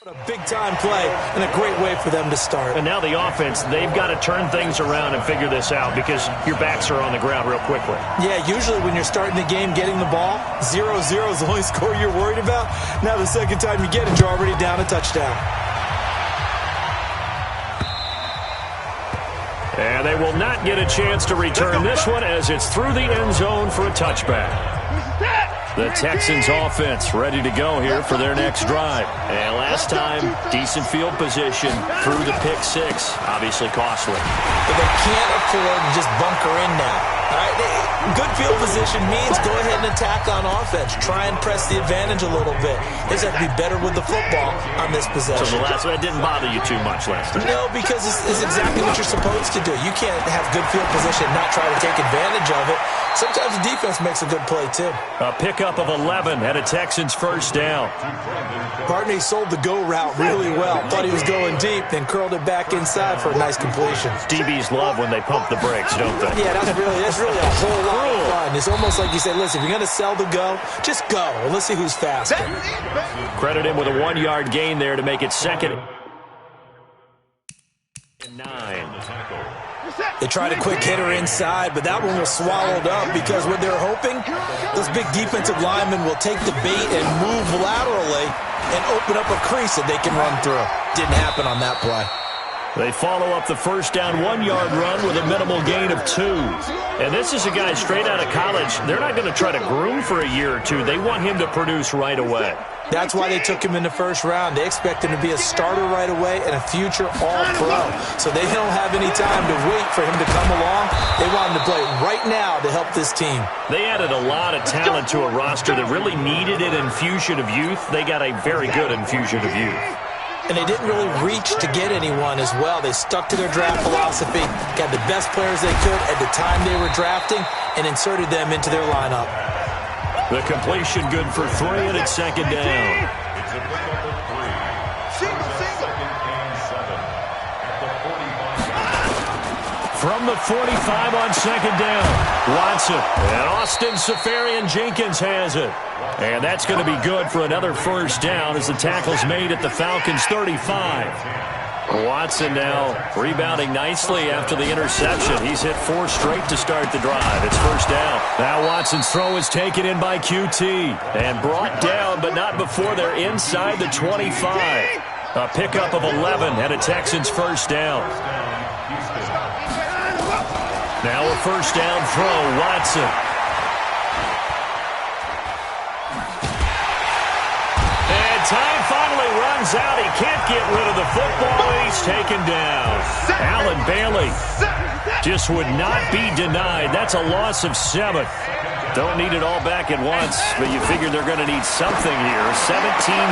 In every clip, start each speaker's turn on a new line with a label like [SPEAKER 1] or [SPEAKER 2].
[SPEAKER 1] A big-time play and a great way for them to start.
[SPEAKER 2] And now the offense, they've got to turn things around and figure this out because your backs are on the ground real quickly.
[SPEAKER 1] Yeah, usually when you're starting the game, getting the ball, 0-0 is the only score you're worried about. Now the second time you get it, you're already down a touchdown.
[SPEAKER 2] And they will not get a chance to return this one as it's through the end zone for a touchback. The Texans offense ready to go here for their next drive. And last time, decent field position through the pick six. Obviously costly.
[SPEAKER 1] But they can't afford to just bunker in now. All right? Good field position means go ahead and attack on offense. Try and press the advantage a little bit. They just have to be better with the football on this possession.
[SPEAKER 2] So that didn't bother you too much last time?
[SPEAKER 1] No, because it's exactly what you're supposed to do. You can't have good field position and not try to take advantage of it. Sometimes the defense makes a good play, too.
[SPEAKER 2] A pickup of 11 at a Texans first down.
[SPEAKER 1] Partner sold the go route really well. Thought he was going deep, then curled it back inside for a nice completion.
[SPEAKER 2] DBs love when they pump the brakes, don't they?
[SPEAKER 1] Yeah, that's really a whole lot of fun. It's almost like you say, listen, if you're going to sell the go, just go. And let's see who's faster.
[SPEAKER 2] Credit him with a 1-yard gain there to make it second and 9.
[SPEAKER 1] They tried a quick hitter inside, but that one was swallowed up because what they're hoping, those big defensive linemen will take the bait and move laterally and open up a crease that they can run through. Didn't happen on that play.
[SPEAKER 2] They follow up the first down 1-yard run with a minimal gain of 2. And this is a guy straight out of college. They're not going to try to groom for a year or two. They want him to produce right away.
[SPEAKER 1] That's why they took him in the first round. They expect him to be a starter right away and a future all-pro. So they don't have any time to wait for him to come along. They want him to play right now to help this team.
[SPEAKER 2] They added a lot of talent to a roster that really needed an infusion of youth. They got a very good infusion of youth.
[SPEAKER 1] And they didn't really reach to get anyone as well. They stuck to their draft philosophy, got the best players they could at the time they were drafting, and inserted them into their lineup.
[SPEAKER 2] The completion good for 3, and it's second down. From the 45 on second down, Watson. And Austin Seferian-Jenkins has it. And that's going to be good for another first down as the tackle's made at the Falcons' 35. Watson now rebounding nicely after the interception. He's hit 4 straight to start the drive. It's first down. Now Watson's throw is taken in by QT and brought down, but not before they're inside the 25. A pickup of 11 and a Texans first down. Now a first down throw, Watson. And time finally runs out. He can't get rid of the football. He's taken down. Allen Bailey just would not be denied. That's a loss of 7. Don't need it all back at once, but you figure they're going to need something here. 17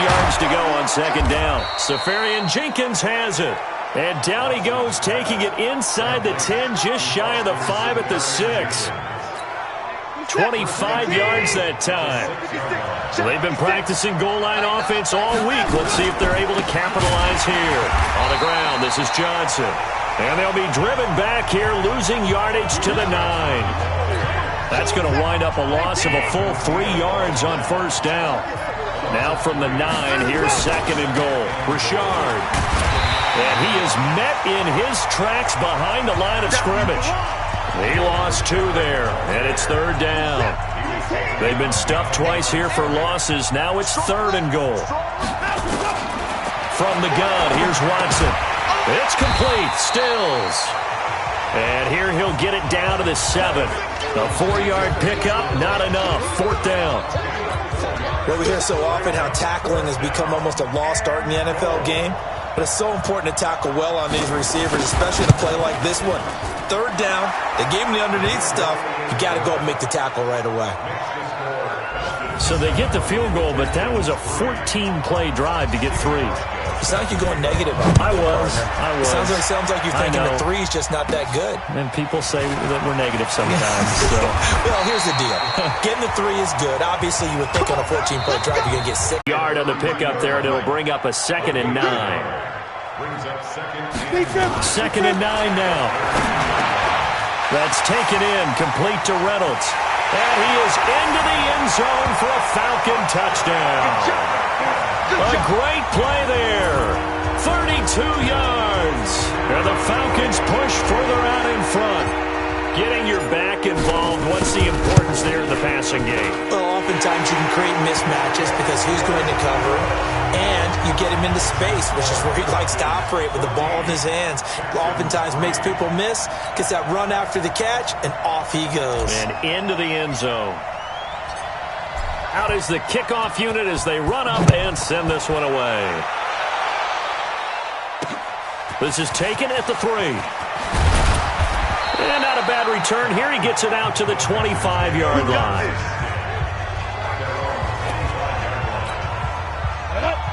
[SPEAKER 2] yards to go on second down. Seferian-Jenkins has it. And down he goes, taking it inside the 10, just shy of the 5 at the 6. 25 yards that time. So they've been practicing goal line offense all week. Let's see if they're able to capitalize here. On the ground, this is Johnson. And they'll be driven back here, losing yardage to the 9. That's going to wind up a loss of a full 3 yards on first down. Now from the 9, here's second and goal. Richard. And he is met in his tracks behind the line of scrimmage. He lost 2 there, and it's third down. They've been stuffed twice here for losses. Now it's third and goal. From the gun, here's Watson. It's complete. Stills. And here he'll get it down to the 7. A 4-yard pickup, not enough. Fourth down.
[SPEAKER 1] Well, we hear so often how tackling has become almost a lost art in the NFL game. But it's so important to tackle well on these receivers, especially in a play like this one. Third down, they gave him the underneath stuff. You got to go and make the tackle right away.
[SPEAKER 2] So they get the field goal, but that was a 14-play drive to get 3.
[SPEAKER 1] It sounds like you're going negative on
[SPEAKER 2] I was.
[SPEAKER 1] It sounds like you're thinking the 3 is just not that good.
[SPEAKER 2] And people say that we're negative sometimes. So.
[SPEAKER 1] Well, here's the deal. Getting the 3 is good. Obviously, you would think on a 14-play drive you're going to get 6.
[SPEAKER 2] Yard on the pickup there, and it'll bring up a second and 9. Second and 9 now. That's taken in, complete to Reynolds. And he is into the end zone for a Falcon touchdown. A great play there. 32 yards. And the Falcons push further out in front. Getting your back involved, what's the importance there in the passing game?
[SPEAKER 1] Well, oftentimes you can create mismatches because who's going to cover him, and you get him into space, which is where he likes to operate with the ball in his hands. Oftentimes makes people miss, gets that run after the catch, and off he goes.
[SPEAKER 2] And into the end zone. Out is the kickoff unit as they run up and send this one away. This is taken at the 3. And not a bad return here. He gets it out to the 25-yard line.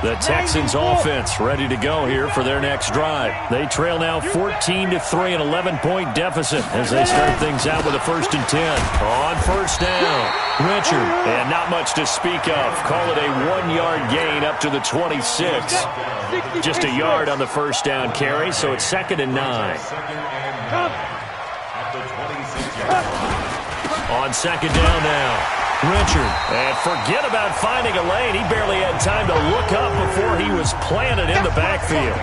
[SPEAKER 2] The Texans offense ready to go here for their next drive. They trail now 14-3, an 11-point deficit as they start things out with a 1st and 10. On first down, Richard. And not much to speak of. Call it a 1-yard gain up to the 26. Just a yard on the first down carry, so it's 2nd and 9. On 2nd down now, Richard. And forget about finding a lane. He barely had time to look up before he was planted in the backfield.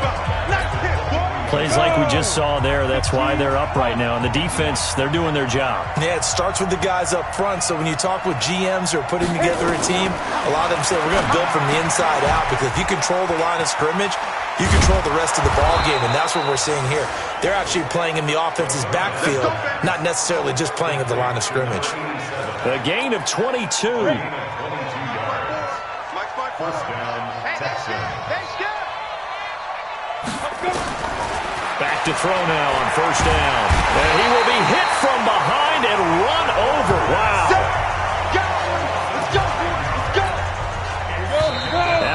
[SPEAKER 2] Plays like we just saw there. That's why they're up right now. And the defense, they're doing their job.
[SPEAKER 1] Yeah, it starts with the guys up front. So when you talk with GMs who are putting together a team, a lot of them say we're going to build from the inside out, because if you control the line of scrimmage, you control the rest of the ball game, and that's what we're seeing here. They're actually playing in the offense's backfield, not necessarily just playing at the line of scrimmage.
[SPEAKER 2] A gain of 22. Back to throw now on first down. And he will be hit from behind and run over. Wow.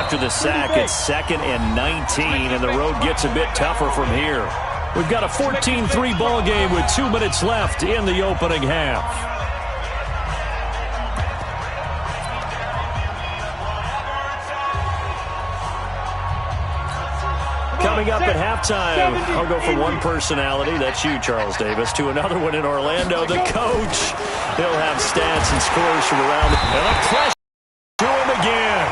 [SPEAKER 2] After the sack, it's 2nd and 19, and the road gets a bit tougher from here. We've got a 14-3 ball game with 2 minutes left in the opening half. Coming up at halftime, I'll go from one personality, that's you, Charles Davis, to another one in Orlando, the coach. He'll have stats and scores from around. And a pressure to him again.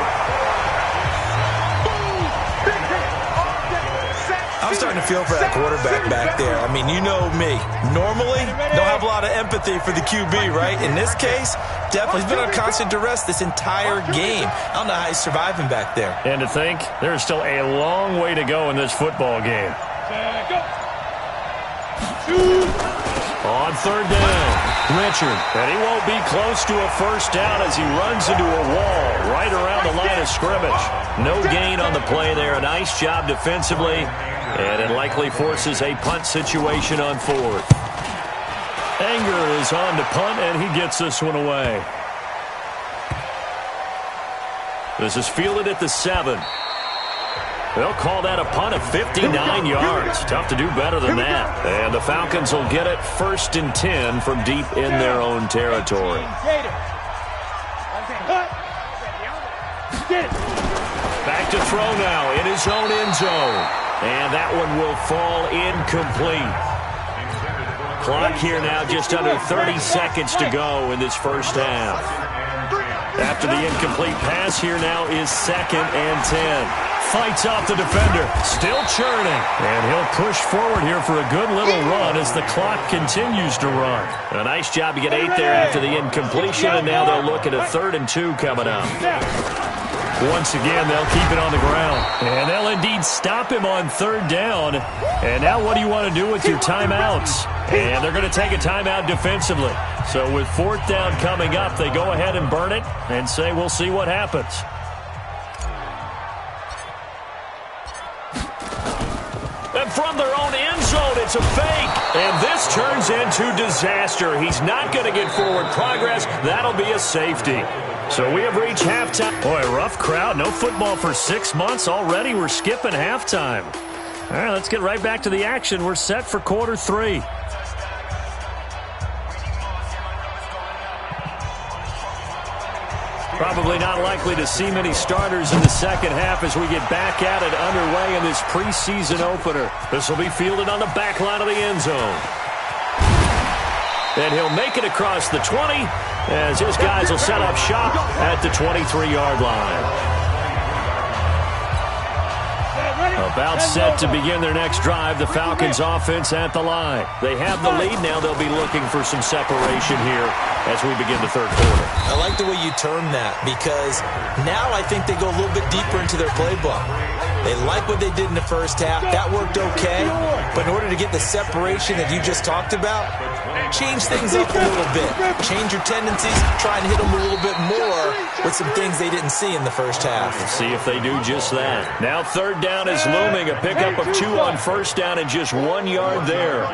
[SPEAKER 1] I'm starting to feel for that quarterback back there. I mean, you know me. Normally, don't have a lot of empathy for the QB, right? In this case, definitely he's been on constant duress this entire game. I don't know how he's surviving back there.
[SPEAKER 2] And to think, there's still a long way to go in this football game. On 3rd down, Richard. And he won't be close to a first down as he runs into a wall right around the line of scrimmage. No gain on the play there. A nice job defensively. And it likely forces a punt situation on 4th. Anger is on to punt, and he gets this one away. This is fielded at the 7. They'll call that a punt of 59 yards. Tough to do better than that. And the Falcons will get it 1st and 10 from deep in their own territory. Back to throw now in his own end zone. And that one will fall incomplete. Clock here now just under 30 seconds to go in this first half. After the incomplete pass, here now is 2nd and 10. Fights off the defender, still churning. And he'll push forward here for a good little run as the clock continues to run. A nice job to get 8 there after the incompletion, and now they'll look at a 3rd and 2 coming up. Once again, they'll keep it on the ground. And they'll indeed stop him on 3rd down. And now what do you want to do with your timeouts? And they're going to take a timeout defensively. So with 4th down coming up, they go ahead and burn it and say we'll see what happens. And from their own end zone, it's a fake. And this turns into disaster. He's not going to get forward progress. That'll be a safety. So we have reached halftime. Boy, rough crowd. No football for 6 months already. We're skipping halftime. All right, let's get right back to the action. We're set for quarter 3. Probably not likely to see many starters in the second half as we get back at it underway in this preseason opener. This will be fielded on the back line of the end zone. And he'll make it across the 20 as his guys will set up shop at the 23-yard line. About set to begin their next drive. The Falcons offense at the line. They have the lead now. They'll be looking for some separation here as we begin the third quarter.
[SPEAKER 1] I like the way you term that because now I think they go a little bit deeper into their playbook. They like what they did in the first half. That worked okay. But in order to get the separation that you just talked about, change things up a little bit. Change your tendencies. Try and hit them a little bit more with some things they didn't see in the first half.
[SPEAKER 2] Let's see if they do just that. Now third down is looming. A pickup of 2 on first down and just 1 yard there.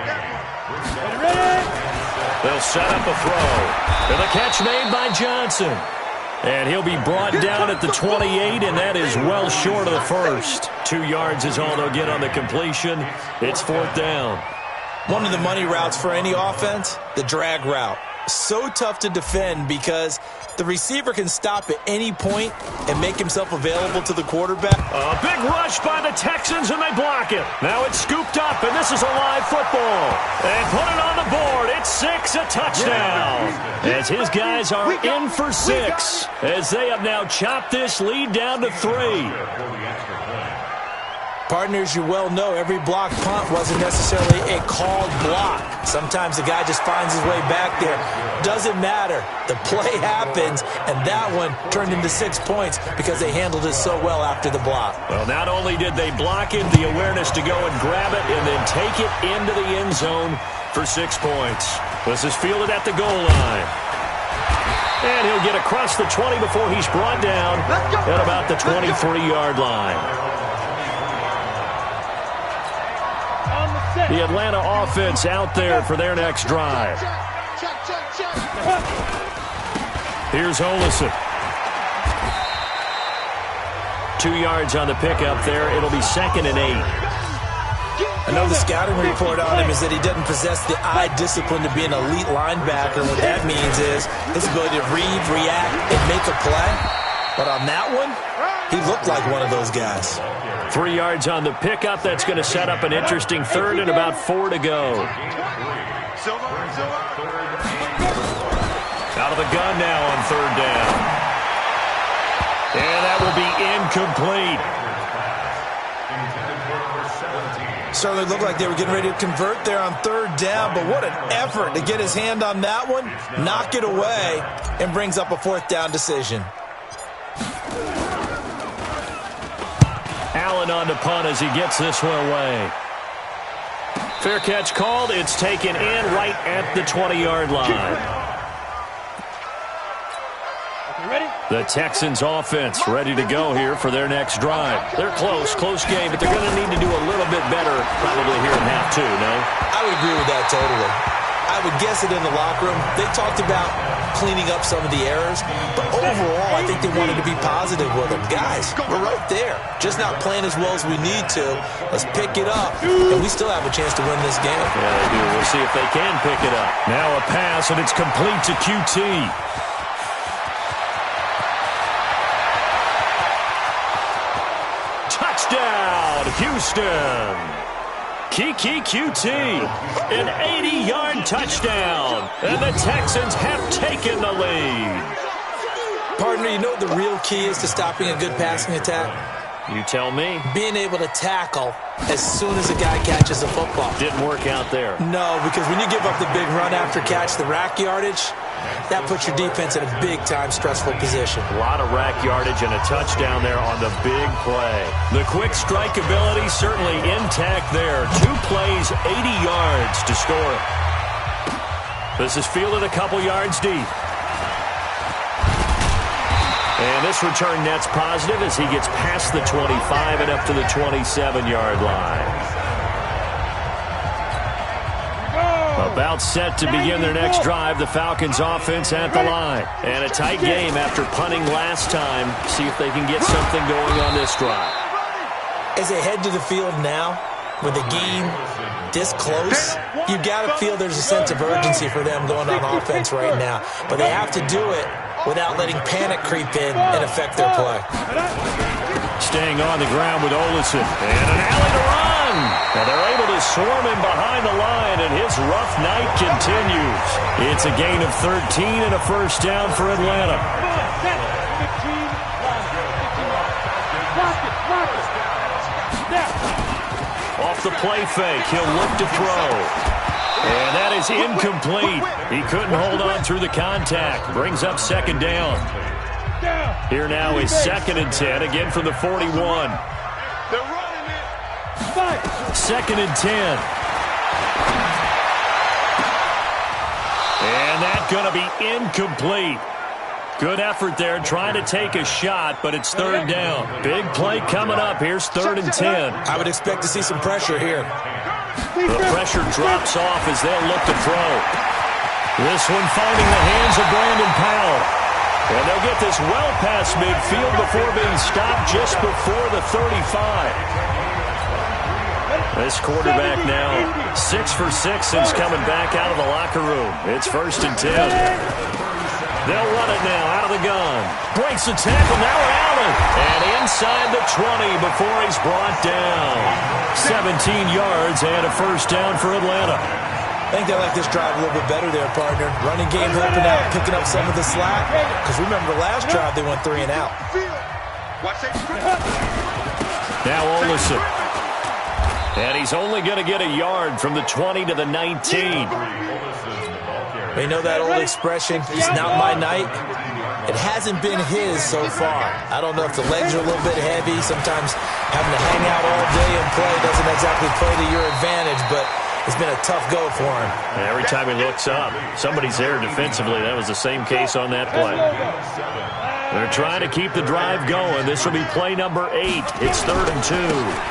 [SPEAKER 2] They'll set up a throw. And the catch made by Johnson. And he'll be brought down at the 28, and that is well short of the first. 2 yards is all they'll get on the completion. It's fourth down.
[SPEAKER 1] One of the money routes for any offense, the drag route. So tough to defend because the receiver can stop at any point and make himself available to the quarterback.
[SPEAKER 2] A big rush by the Texans, and they block it. Now it's scooped up, and this is a live football. They put it on the board. It's 6, a touchdown. As his guys are in for 6, as they have now chopped this lead down to 3.
[SPEAKER 1] Partners, you well know every block punt wasn't necessarily a called block. Sometimes the guy just finds his way back there. Doesn't matter. The play happens, and that one turned into 6 points because they handled it so well after the block.
[SPEAKER 2] Well, not only did they block it, the awareness to go and grab it and then take it into the end zone for 6 points. This is fielded at the goal line. And he'll get across the 20 before he's brought down at about the 23-yard line. The Atlanta offense out there for their next drive. Here's Olsen. 2 yards on the pickup there. It'll be 2nd and 8.
[SPEAKER 1] I know the scouting report on him is that he doesn't possess the eye discipline to be an elite linebacker. What that means is his ability to read, react, and make a play. But on that one, he looked like one of those guys.
[SPEAKER 2] 3 yards on the pickup. That's going to set up an interesting third and about 4 to go. Out of the gun now on third down. And that will be incomplete.
[SPEAKER 1] Certainly looked like they were getting ready to convert there on third down, but what an effort to get his hand on that one, knock it away, and brings up a fourth down decision.
[SPEAKER 2] Allen on to punt as he gets this one away. Fair catch called. It's taken in right at the 20-yard line. The Texans offense ready to go here for their next drive. They're close game, but they're going to need to do a little bit better probably here in half 2, no?
[SPEAKER 1] I would agree with that totally. I would guess it in the locker room. They talked about cleaning up some of the errors, but overall, I think they wanted to be positive with them. Guys, we're right there. Just not playing as well as we need to. Let's pick it up, and we still have a chance to win this game.
[SPEAKER 2] Yeah, they do. We'll see if they can pick it up. Now a pass, and it's complete to QT. Touchdown, Houston. Kiki QT, an 80-yard touchdown, and the Texans have taken the lead.
[SPEAKER 1] Partner, you know what the real key is to stopping a good passing attack?
[SPEAKER 2] You tell me.
[SPEAKER 1] Being able to tackle as soon as a guy catches a football.
[SPEAKER 2] Didn't work out there.
[SPEAKER 1] No, because when you give up the big run after catch, the rack yardage, that puts your defense in a big-time stressful position.
[SPEAKER 2] A lot of rack yardage and a touchdown there on the big play. The quick strike ability certainly intact there. 2 plays, 80 yards to score it. This is fielded a couple yards deep. And this return net's positive as he gets past the 25 and up to the 27-yard line. About set to begin their next drive. The Falcons offense at the line. And a tight game after punting last time. See if they can get something going on this drive.
[SPEAKER 1] As they head to the field now, with the game this close, you got to feel there's a sense of urgency for them going on offense right now. But they have to do it without letting panic creep in and affect their play.
[SPEAKER 2] Staying on the ground with Olsen. And an alley to run. And they're able to swarm him behind the line, and his rough night continues. It's a gain of 13 and a first down for Atlanta. the play fake. He'll look to throw. And that is incomplete. He couldn't hold on through the contact. Brings up second down. Here now is 2nd and 10, again from the 41. Second and 10. And that's going to be incomplete. Good effort there, trying to take a shot, but it's 3rd down. Big play coming up. Here's 3rd and 10.
[SPEAKER 1] I would expect to see some pressure here.
[SPEAKER 2] The pressure drops off as they'll look to throw. This one finding the hands of Brandon Powell. And they'll get this well past midfield before being stopped just before the 35. This quarterback now 6 for 6 since coming back out of the locker room. It's 1st and 10. They'll run it now out of the gun. Breaks the tackle. Now Allen. And inside the 20 before he's brought down. 17 yards and a 1st down for Atlanta.
[SPEAKER 1] I think they like this drive a little bit better there, partner. Running game helping out, picking up some of the slack. Because remember the last drive they went 3 and out.
[SPEAKER 2] Now Olsen. And he's only going to get a yard from the 20 to the 19.
[SPEAKER 1] We know that old expression, it's not my night. It hasn't been his so far. I don't know if the legs are a little bit heavy. Sometimes having to hang out all day and play doesn't exactly play to your advantage, but it's been a tough go for him.
[SPEAKER 2] And every time he looks up, somebody's there defensively. That was the same case on that play. They're trying to keep the drive going. This will be play number 8. It's 3rd and 2.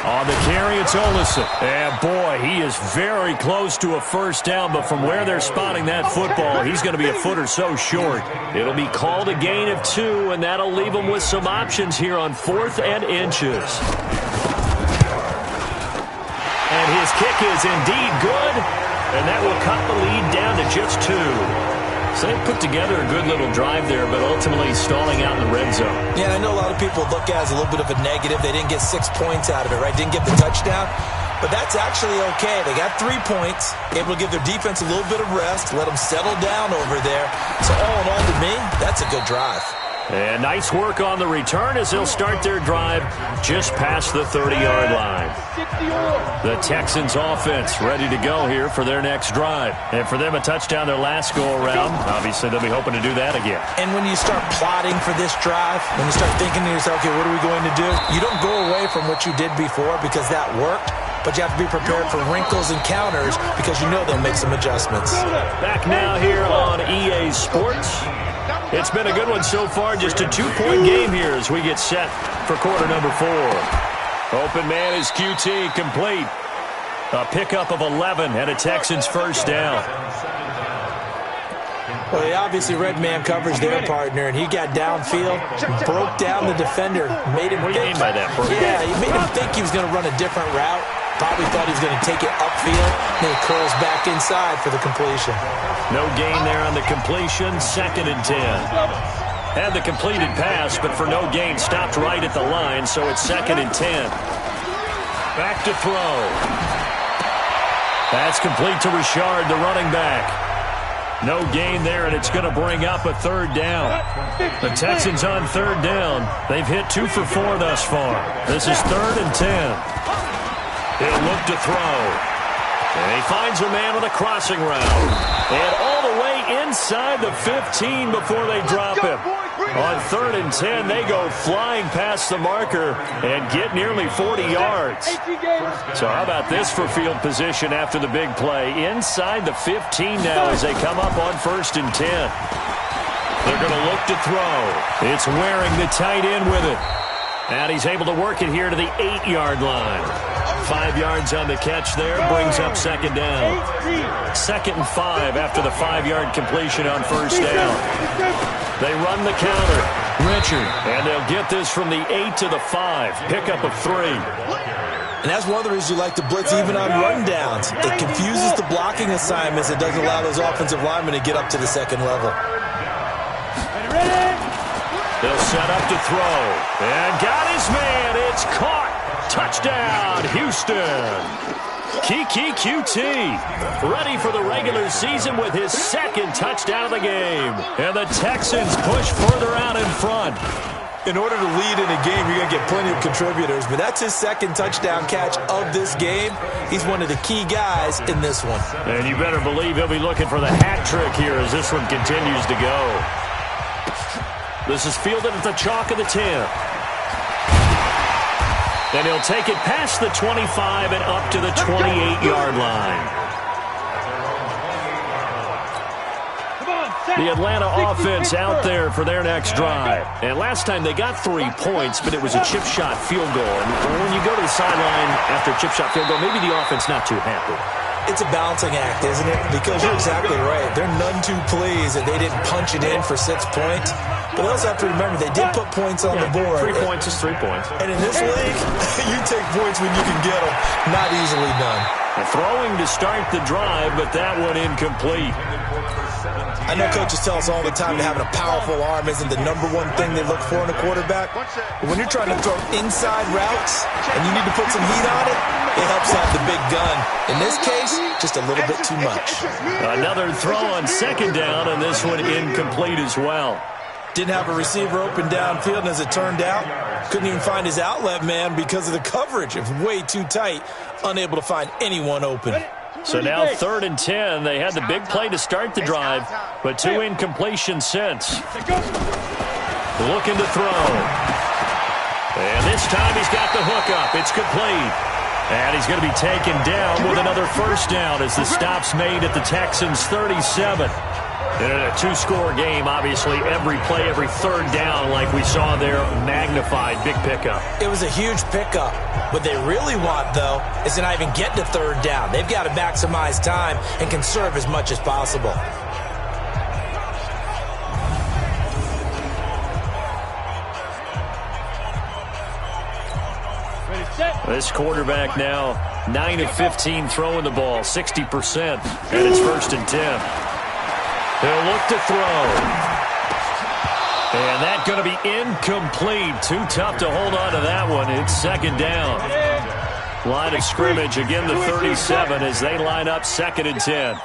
[SPEAKER 2] On the carry, it's Olsen. And boy, he is very close to a 1st down, but from where they're spotting that football, he's going to be a foot or so short. It'll be called a gain of 2, and that'll leave him with some options here on 4th and inches. And his kick is indeed good, and that will cut the lead down to just 2. So they put together a good little drive there, but ultimately stalling out in the red zone.
[SPEAKER 1] Yeah, and I know a lot of people look at it as a little bit of a negative. They didn't get 6 points out of it, right? Didn't get the touchdown. But that's actually okay. They got 3 points, able to give their defense a little bit of rest, let them settle down over there. So all in all, to me, that's a good drive.
[SPEAKER 2] And nice work on the return as they'll start their drive just past the 30-yard line. The Texans offense ready to go here for their next drive. And for them, a touchdown their last go-around. Obviously, they'll be hoping to do that again.
[SPEAKER 1] And when you start plotting for this drive, when you start thinking to yourself, okay, what are we going to do? You don't go away from what you did before because that worked. But you have to be prepared for wrinkles and counters because you know they'll make some adjustments.
[SPEAKER 2] Back now here on EA Sports. It's been a good one so far. Just a 2-point game here as we get set for quarter number 4. Open man is QT, complete. A pickup of 11 and a Texans 1st down.
[SPEAKER 1] Well, he obviously read man coverage their partner, and he got downfield, broke down the defender, made him
[SPEAKER 2] What do you mean by that?
[SPEAKER 1] Yeah, he made him think he was going to run a different route. Probably thought he was going to take it upfield, then he curls back inside for the completion.
[SPEAKER 2] No gain there on the completion, 2nd and 10. Had the completed pass, but for no gain, stopped right at the line, so it's 2nd and 10. Back to throw. That's complete to Richard, the running back. No gain there, and it's going to bring up a 3rd down. The Texans on 3rd down. They've hit 2 for 4 thus far. This is 3rd and 10. He'll look to throw. And he finds a man with a crossing route. And all the way inside the 15 before they drop him. On 3rd and 10, they go flying past the marker and get nearly 40 yards. So how about this for field position after the big play? Inside the 15 now as they come up on 1st and 10. They're going to look to throw. It's wearing the tight end with it. And he's able to work it here to the 8-yard line. 5 yards on the catch there, brings up 2nd down. 2nd and 5 after the 5-yard completion on 1st down. They run the counter. Richard. And they'll get this from the 8 to the 5. Pickup of 3.
[SPEAKER 1] And that's one of the reasons you like to blitz even on rundowns. It confuses the blocking assignments. It doesn't allow those offensive linemen to get up to the 2nd level.
[SPEAKER 2] They'll set up to throw. And got his man. It's caught. Touchdown, Houston. Kiki QT ready for the regular season with his 2nd touchdown of the game. And the Texans push further out in front.
[SPEAKER 1] In order to lead in a game, you're going to get plenty of contributors, but that's his second touchdown catch of this game. He's one of the key guys in this one.
[SPEAKER 2] And you better believe he'll be looking for the hat trick here as this one continues to go. This is fielded at the chalk of the 10. And he'll take it past the 25 and up to the 28-yard line. The Atlanta offense out there for their next drive. And last time they got 3 points, but it was a chip shot field goal. And when you go to the sideline after a chip shot field goal, maybe the offense not too happy.
[SPEAKER 1] It's a balancing act, isn't it? Because you're exactly right. They're none too pleased that they didn't punch it in for 6 points. But also have to remember, they did put points on the board.
[SPEAKER 2] 3 points is 3 points.
[SPEAKER 1] And in this league, you take points when you can get them. Not easily done.
[SPEAKER 2] Throwing to start the drive, but that one incomplete.
[SPEAKER 1] I know coaches tell us all the time that having a powerful arm isn't the #1 thing they look for in a quarterback. But when you're trying to throw inside routes and you need to put some heat on it, it helps have the big gun. In this case, just a little bit too much.
[SPEAKER 2] Another throw on second down, and this one incomplete as well.
[SPEAKER 1] Didn't have a receiver open downfield, and as it turned out, couldn't even find his outlet man because of the coverage. It was way too tight, unable to find anyone open.
[SPEAKER 2] So now 3rd and 10. They had the big play to start the drive, but 2 incompletions since. Looking to throw. And this time he's got the hook up. It's complete. And he's going to be taken down with another first down as the stop's made at the Texans' 37. And in a 2-score game, obviously, every play, every 3rd down, like we saw there, magnified, big pickup.
[SPEAKER 1] It was a huge pickup. What they really want, though, is to not even get to 3rd down. They've got to maximize time and conserve as much as possible.
[SPEAKER 2] This quarterback now 9 of 15 throwing the ball, 60%, and it's 1st and 10. They'll look to throw. And that's going to be incomplete. Too tough to hold on to that one. It's 2nd down. Line of scrimmage, again the 37 as they line up 2nd and 10.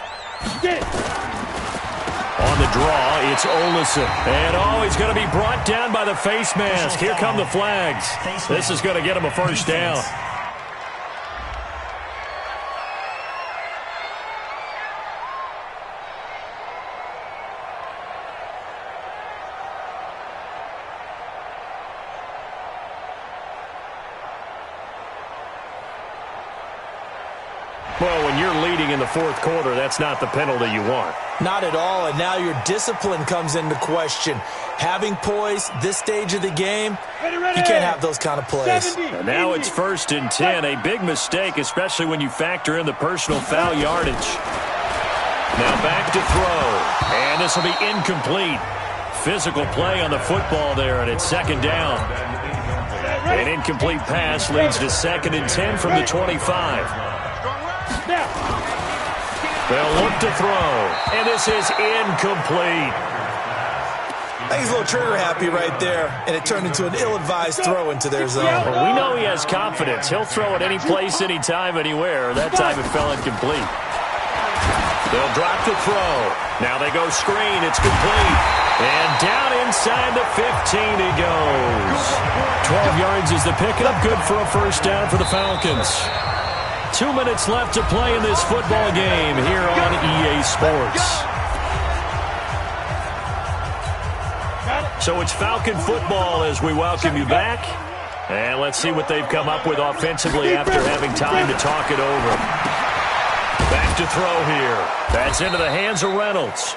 [SPEAKER 2] On the draw, it's Olsen. And he's going to be brought down by the face mask. Here come the flags. This is going to get him a first down. Well, when you're leading in the 4th quarter, that's not the penalty you want.
[SPEAKER 1] Not at all, and now your discipline comes into question. Having poise this stage of the game, you can't have those kind of plays.
[SPEAKER 2] And now it's 1st and 10, a big mistake, especially when you factor in the personal foul yardage. Now back to throw, and this will be incomplete. Physical play on the football there, and it's 2nd down. An incomplete pass leads to 2nd and 10 from the 25. They'll look to throw, and this is incomplete.
[SPEAKER 1] I think he's a little trigger happy right there, and it turned into an ill-advised throw into their zone.
[SPEAKER 2] Well, we know he has confidence. He'll throw it any place, anytime, anywhere. That time it fell incomplete. They'll drop the throw. Now they go screen. It's complete. And down inside the 15 he goes. 12 yards is the pickup. Good for a first down for the Falcons. 2 minutes left to play in this football game here on EA Sports. So it's Falcon football as we welcome you back. And let's see what they've come up with offensively after having time to talk it over. Back to throw here. That's into the hands of Reynolds.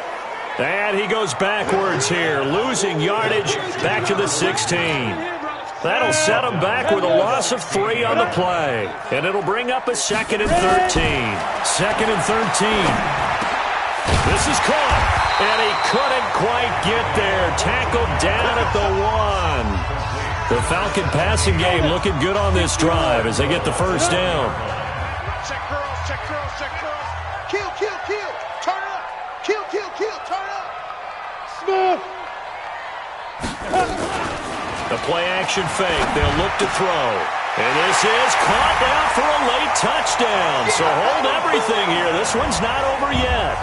[SPEAKER 2] And he goes backwards here, losing yardage back to the 16. That'll set him back with a loss of 3 on the play. And it'll bring up a 2nd and 13. 2nd and 13. This is caught. And he couldn't quite get there. Tackled down at the 1. The Falcon passing game looking good on this drive as they get the first down.
[SPEAKER 3] Check curls, check curls, check curls. Kill, kill, kill. Turn up. Kill, kill, kill. Turn up. Smooth.
[SPEAKER 2] The play-action fake. They'll look to throw. And this is caught down for a late touchdown. So hold everything here. This one's not over yet.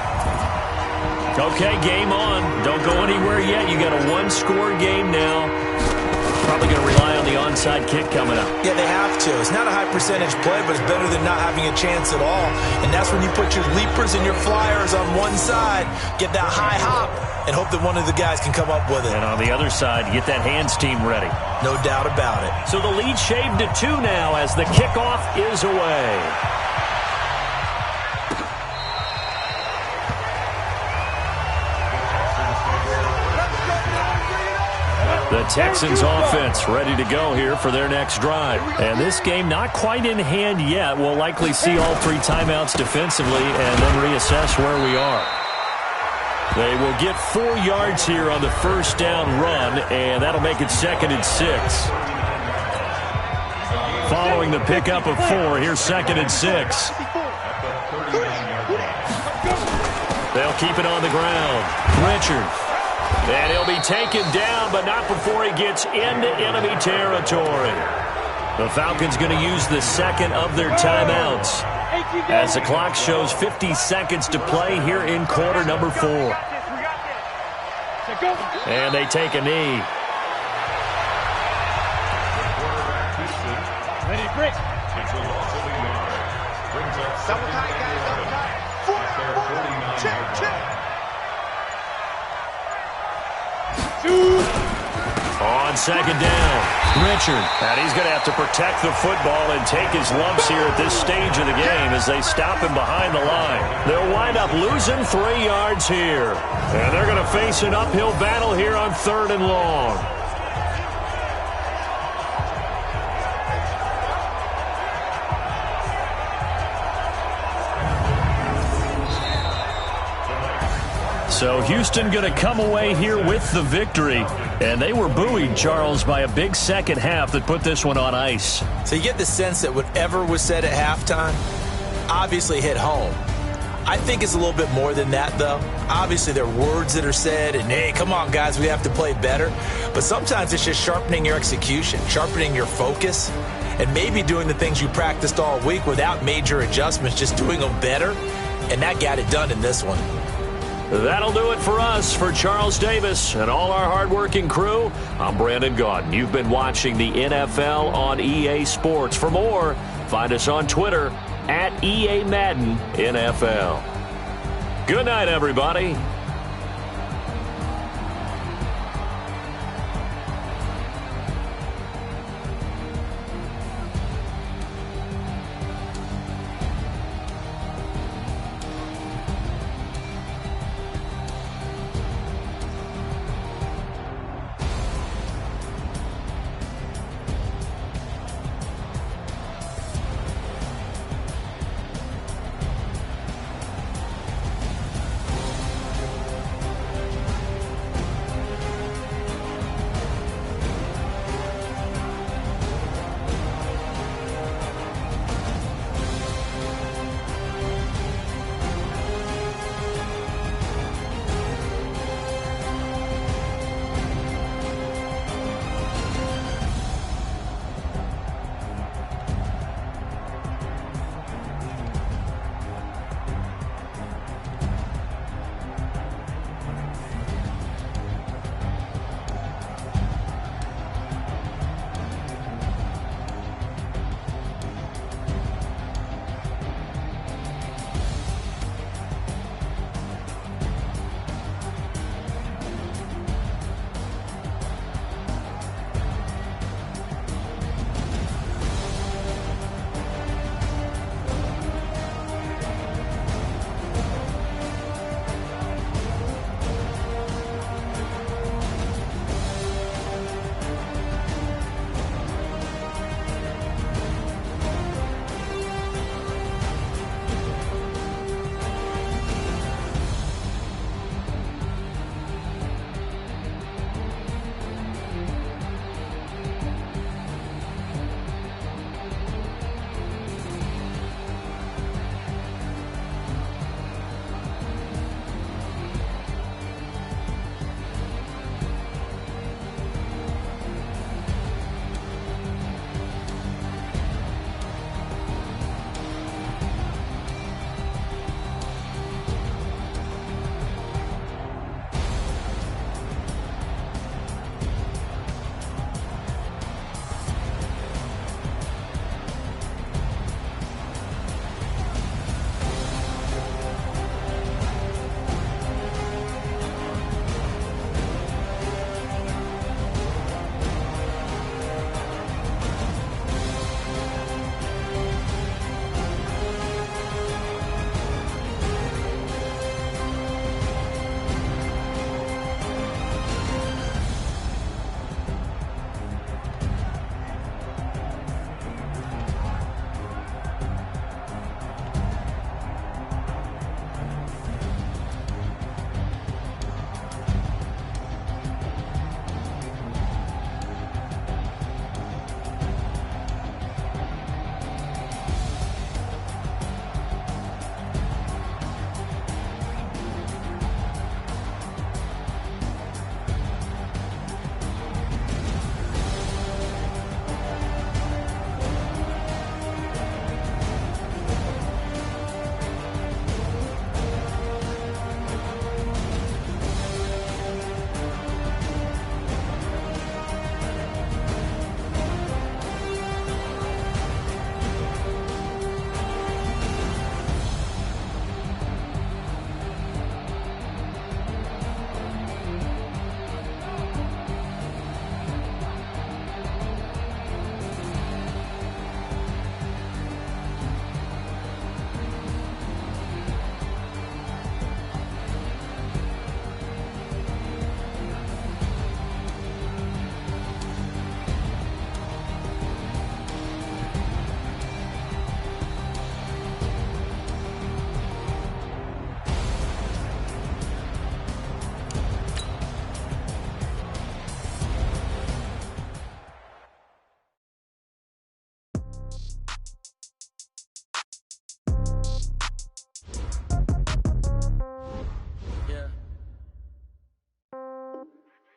[SPEAKER 2] Okay, game on. Don't go anywhere yet. You got a 1-score game now. probably going to rely on the onside kick coming up.
[SPEAKER 1] Yeah, they have to. It's not a high percentage play, but it's better than not having a chance at all. And that's when you put your leapers and your flyers on one side, get that high hop, and hope that one of the guys can come up with it.
[SPEAKER 2] And on the other side, get that hands team ready.
[SPEAKER 1] No doubt about it.
[SPEAKER 2] So the lead shaved to 2 now as the kickoff is away. The Texans offense ready to go here for their next drive. And this game not quite in hand yet. We'll likely see all 3 timeouts defensively and then reassess where we are. They will get 4 yards here on the first down run, and that'll make it 2nd and 6. Following the pickup of 4, here's 2nd and 6. They'll keep it on the ground. Richard. And he'll be taken down, but not before he gets into enemy territory. The Falcons going to use the second of their timeouts as the clock shows 50 seconds to play here in quarter number 4. And they take a knee.
[SPEAKER 3] Ready, break. Double tight, guys, double tight. 4, check.
[SPEAKER 2] On 2nd down, Richard. And he's going to have to protect the football and take his lumps here at this stage of the game as they stop him behind the line. They'll wind up losing 3 yards here. And they're going to face an uphill battle here on 3rd and long. So Houston going to come away here with the victory. And they were buoyed, Charles, by a big second half that put this one on ice.
[SPEAKER 1] So you get the sense that whatever was said at halftime obviously hit home. I think it's a little bit more than that, though. Obviously, there are words that are said, and, hey, come on, guys, we have to play better. But sometimes it's just sharpening your execution, sharpening your focus, and maybe doing the things you practiced all week without major adjustments, just doing them better. And that got it done in this one.
[SPEAKER 2] That'll do it for us. For Charles Davis and all our hardworking crew, I'm Brandon Gaudin. You've been watching the NFL on EA Sports. For more, find us on Twitter at EA Madden NFL. Good night, everybody.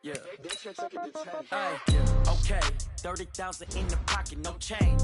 [SPEAKER 4] Yeah. Hey, okay, 30,000 in the pocket, no change.